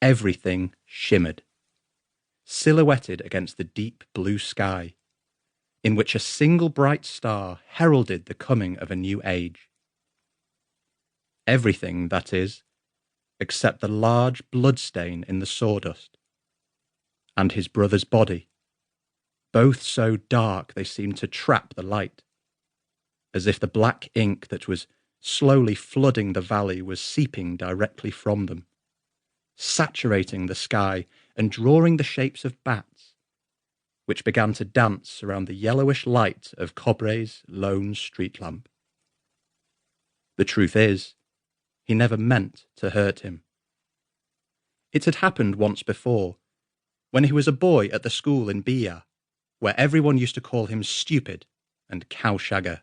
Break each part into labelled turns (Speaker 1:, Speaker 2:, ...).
Speaker 1: Everything shimmered, silhouetted against the deep blue sky, in which a single bright star heralded the coming of a new age. Everything, that is, except the large bloodstain in the sawdust, and his brother's body, both so dark they seemed to trap the light, as if the black ink that was slowly flooding the valley was seeping directly from them, saturating the sky and drawing the shapes of bats, which began to dance around the yellowish light of Cobre's lone street lamp. The truth is, he never meant to hurt him. It had happened once before, when he was a boy at the school in Bia, where everyone used to call him stupid and cowshagger.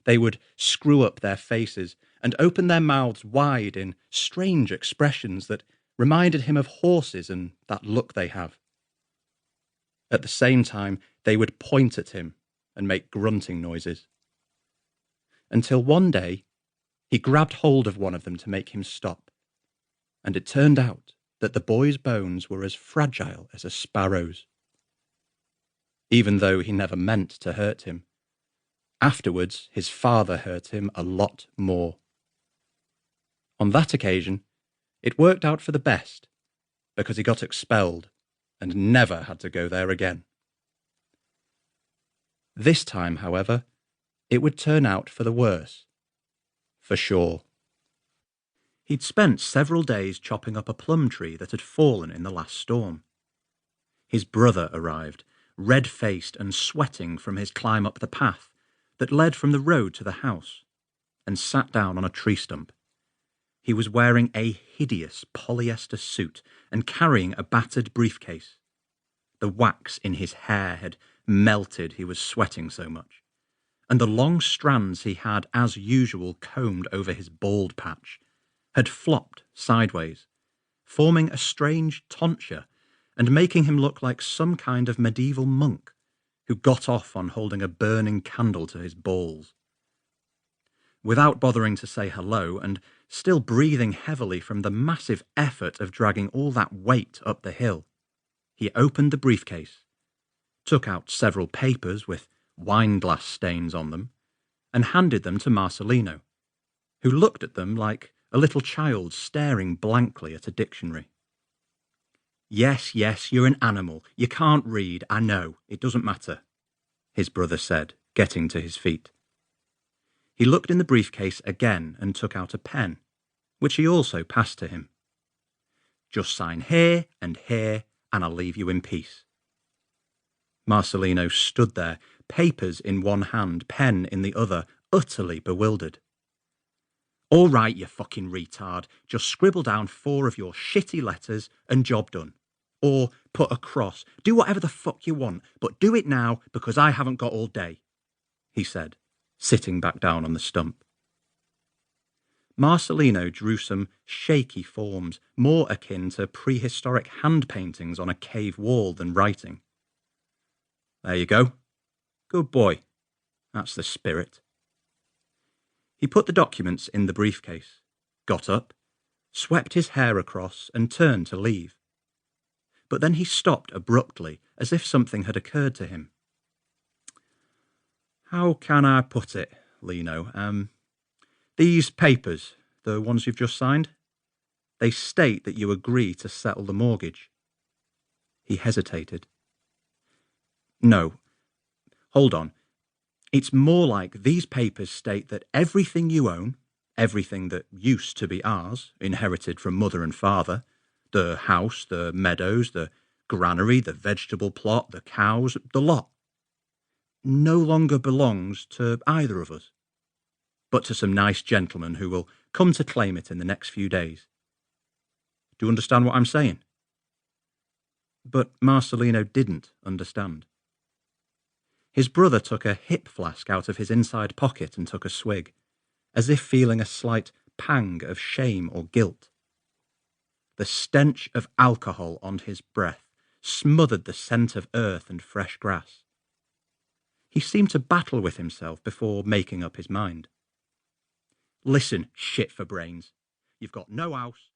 Speaker 1: They would screw up their faces and open their mouths wide in strange expressions that reminded him of horses and that look they have. At the same time, they would point at him and make grunting noises. Until one day, he grabbed hold of one of them to make him stop, and it turned out that the boy's bones were as fragile as a sparrow's. Even though he never meant to hurt him, afterwards his father hurt him a lot more. On that occasion, it worked out for the best, because he got expelled and never had to go there again. This time, however, it would turn out for the worse. For sure. He'd spent several days chopping up a plum tree that had fallen in the last storm. His brother arrived, red-faced and sweating from his climb up the path that led from the road to the house, and sat down on a tree stump. He was wearing a hideous polyester suit and carrying a battered briefcase. The wax in his hair had melted, he was sweating so much, and the long strands he had, as usual, combed over his bald patch, had flopped sideways, forming a strange tonsure and making him look like some kind of medieval monk who got off on holding a burning candle to his balls. Without bothering to say hello, and still breathing heavily from the massive effort of dragging all that weight up the hill, he opened the briefcase, took out several papers with wine-glass stains on them, and handed them to Marcelino, who looked at them like a little child staring blankly at a dictionary. Yes, you're an animal. You can't read, I know. It doesn't matter, his brother said, getting to his feet. He looked in the briefcase again and took out a pen, which he also passed to him. Just sign here, and I'll leave you in peace. Marcelino stood there, papers in one hand, pen in the other, utterly bewildered. All right, you fucking retard, just scribble down 4 of your shitty letters and job done. Or put a cross. Do whatever the fuck you want, but do it now because I haven't got all day, he said, sitting back down on the stump. Marcelino drew some shaky forms, more akin to prehistoric hand paintings on a cave wall than writing. There you go. Good boy. That's the spirit. He put the documents in the briefcase, got up, swept his hair across and turned to leave. But then he stopped abruptly, as if something had occurred to him. How can I put it, Lino? These papers, the ones you've just signed, they state that you agree to settle the mortgage. He hesitated. No, hold on. It's more like these papers state that everything you own, everything that used to be ours, inherited from mother and father, the house, the meadows, the granary, the vegetable plot, the cows, the lot, no longer belongs to either of us, but to some nice gentleman who will come to claim it in the next few days. Do you understand what I'm saying? But Marcelino didn't understand. His brother took a hip flask out of his inside pocket and took a swig, as if feeling a slight pang of shame or guilt. The stench of alcohol on his breath smothered the scent of earth and fresh grass. He seemed to battle with himself before making up his mind. Listen, shit for brains. You've got no house,